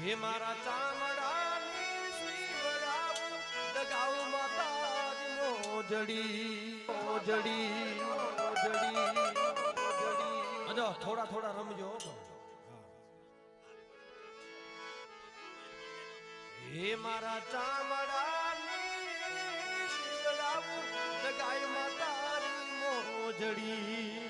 હે મારા ચામડાની શિવરાવ દગાઉ માતાજી મોજડી અજો થોડા રમજો. હે મારા ચામડાની શિવરાવ દગાઉ માતાજી મોજડી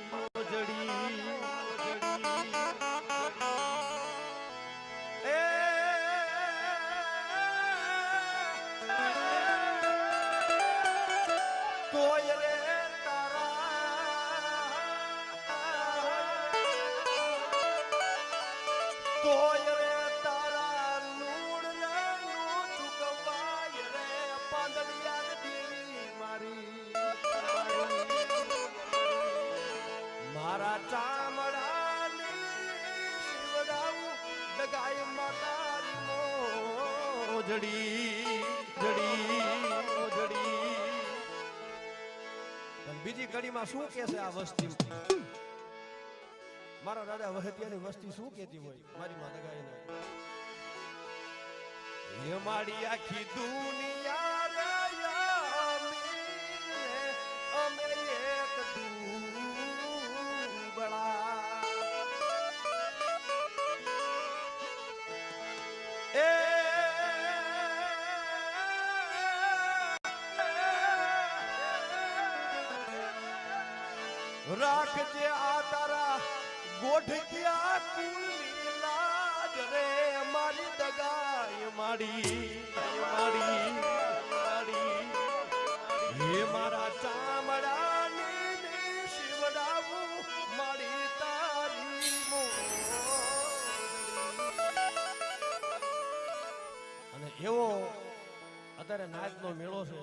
મારા ચામડાની શિવડાવું દગાય માતારી મોજડી. બીજી કડીમાં શું કે છે આ વસ્તી? મારા દાદા વહતિયાની વસ્તી શું કેતી હોય મારી માં દગાય ને? એ મારી આખી દુનિયા અમે એક રાખજે આ તારા ગોઠિયા કુલની લાજ રે મારી દગાય માડી હે મારા ચામડાની શિવડાવું મારી તારી અને એવો અત્યારે નાચનો મેળો છે.